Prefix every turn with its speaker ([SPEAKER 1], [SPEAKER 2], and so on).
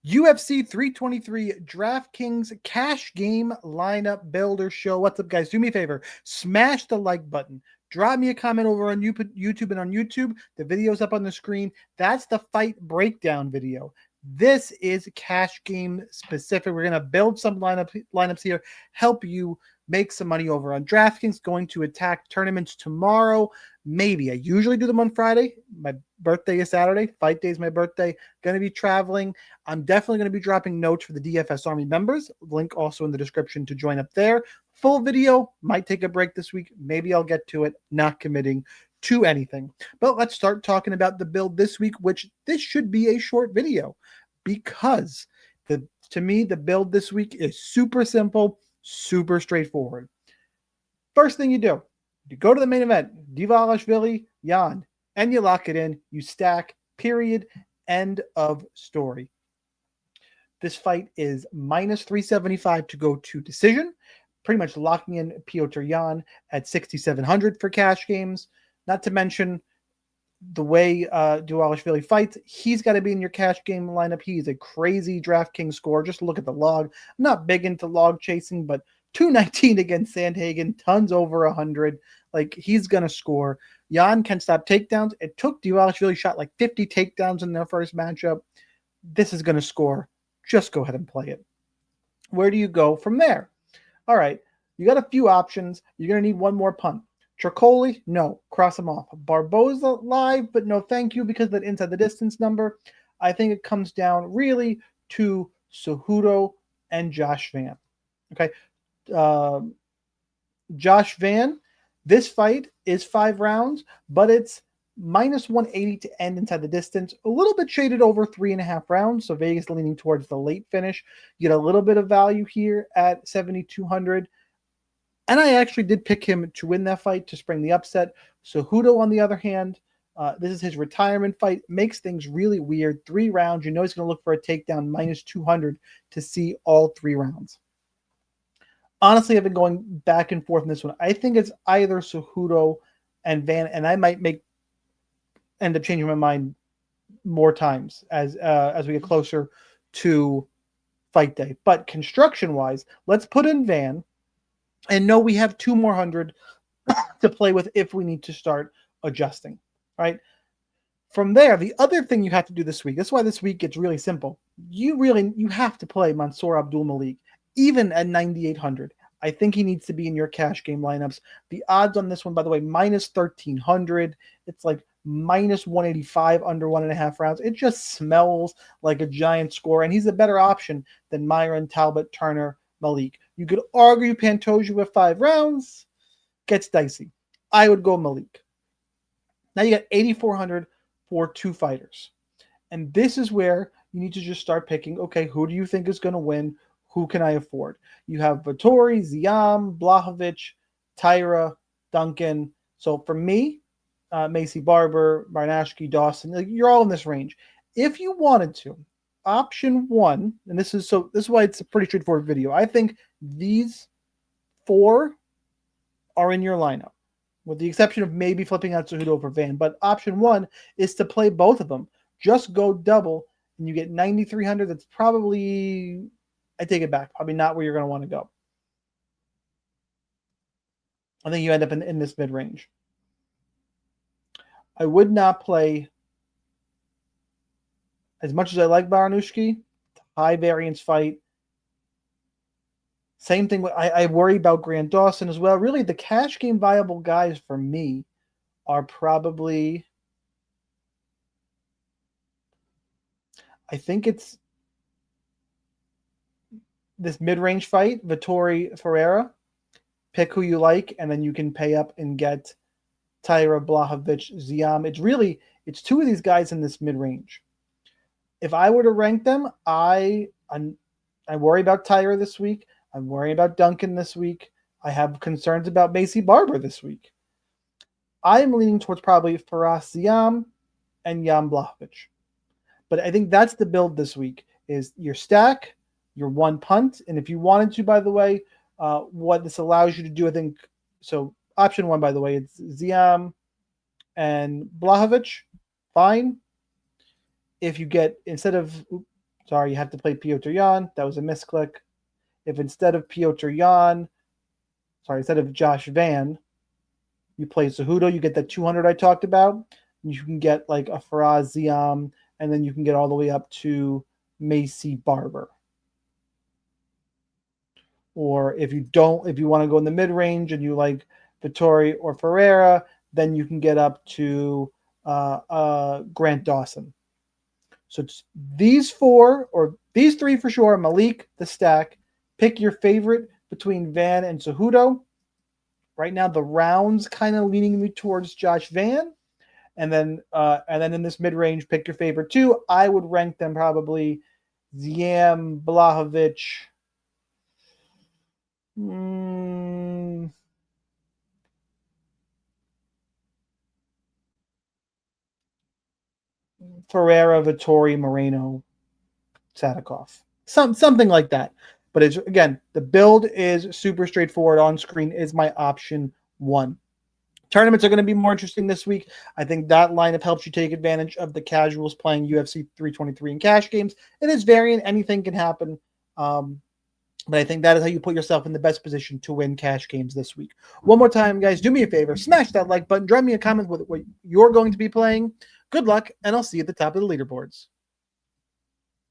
[SPEAKER 1] UFC 323 DraftKings Cash Game Lineup Builder Show. What's up, guys? Do me a favor. Smash the like button. Drop me a comment over on YouTube and on YouTube. The video's up on the screen. That's the fight breakdown video. This is cash game specific. We're going to build some lineups here, help you make some money over on DraftKings. Going to attack tournaments tomorrow. Maybe. I usually do them on Friday. My birthday is Saturday. Fight day is my birthday. Going to be traveling. I'm definitely going to be dropping notes for the DFS Army members. Link also in the description to join up there. Full video. Might take a break this week. Maybe I'll get to it. Not committing to anything. But let's start talking about the build this week, which this should be a short video because to me, the build this week is super simple, super straightforward. First thing you do, you go to the main event, Dvalishvili, Yan, and you lock it in. You stack, period, end of story. This fight is minus 375 to go to decision, pretty much locking in Piotr Yan at 6,700 for cash games. Not to mention the way Dvalishvili fights, he's got to be in your cash game lineup. He's a crazy DraftKings score. Just look at the log. I'm not big into log chasing, but 219 against Sandhagen, tons over 100. Like, he's going to score. Yan can stop takedowns. It took Dvalishvili shot like 50 takedowns in their first matchup. This is going to score. Just go ahead and play it. Where do you go from there? All right, you got a few options. You're going to need one more punt. Tricoli, no, cross him off. Barboza live, but no thank you because of that inside the distance number. I think it comes down really to Cejudo and Josh Van. Okay, Josh Van, this fight is 5 rounds, but it's minus 180 to end inside the distance. A little bit shaded over 3.5 rounds, so Vegas leaning towards the late finish. You get a little bit of value here at 7,200. And I actually did pick him to win that fight to spring the upset. Cejudo, on the other hand, this is his retirement fight. Makes things really weird. 3 rounds. You know he's going to look for a takedown minus 200 to see all 3 rounds. Honestly, I've been going back and forth in this one. I think it's either Cejudo and Van, and I might end up changing my mind more times as we get closer to fight day. But construction-wise, let's put in Van. And no, we have 2 more hundred to play with if we need to start adjusting, right? From there, the other thing you have to do this week, that's why this week gets really simple. You have to play Mansour Abdulmalik, even at 9,800. I think he needs to be in your cash game lineups. The odds on this one, by the way, minus 1,300. It's like minus 185 under 1.5 rounds. It just smells like a giant score, and he's a better option than Myron, Talbot, Turner, Malik. You could argue Pantoja with 5 rounds. Gets dicey. I would go Malik. Now you got 8,400 for 2 fighters. And this is where you need to just start picking, okay, who do you think is going to win? Who can I afford? You have Vettori, Ziam, Blachowicz, Tyra, Duncan. So for me, Macy Barber, Barnashki, Dawson, you're all in this range. If you wanted to, option 1, and this is why it's a pretty straightforward video. I think these 4 are in your lineup, with the exception of maybe flipping out Cejudo for Van. But option 1 is to play both of them. Just go double, and you get 9,300. That's probably, I take it back, probably not where you're going to want to go. I think you end up in this mid-range. I would not play, as much as I like Baranushki, high variance fight. Same thing. I worry about Grant Dawson as well. Really, the cash game viable guys for me are probably, I think it's this mid-range fight, Vettori Ferreira. Pick who you like, and then you can pay up and get Tyra, Blachowicz, Ziam. It's 2 of these guys in this mid-range. If I were to rank them, I worry about Tyra this week. I'm worrying about Duncan this week. I have concerns about Macy Barber this week. I'm leaning towards probably Faraz Ziam and Jan Blachowicz. But I think that's the build this week, is your stack, your 1 punt. And if you wanted to, by the way, what this allows you to do, I think, so option 1, by the way, it's Ziam and Blachowicz. Fine. If you get, instead of Sorry, you have to play Piotr Jan. That was a misclick. If instead of Piotr Jan, instead of Josh Van, you play Cejudo, you get that 200 I talked about. You can get like a Faraz Ziam, and then you can get all the way up to Macy Barber. Or if you want to go in the mid range and you like Vittori or Ferreira, then you can get up to Grant Dawson. So it's these four, or these three for sure. Malik, the stack. Pick your favorite between Van and Cejudo. Right now, the rounds kind of leaning me towards Josh Van. And then in this mid range, pick your favorite two. I would rank them probably Ziam, Blahovic, Ferreira, Vittori, Moreno, Sadikov. Something like that. But it's, again, the build is super straightforward. On screen is my option one. Tournaments are going to be more interesting this week. I think that lineup helps you take advantage of the casuals playing UFC 323 in cash games. It is variant. Anything can happen. But I think that is how you put yourself in the best position to win cash games this week. One more time, guys, do me a favor. Smash that like button. Drop me a comment with what you're going to be playing. Good luck, and I'll see you at the top of the leaderboards.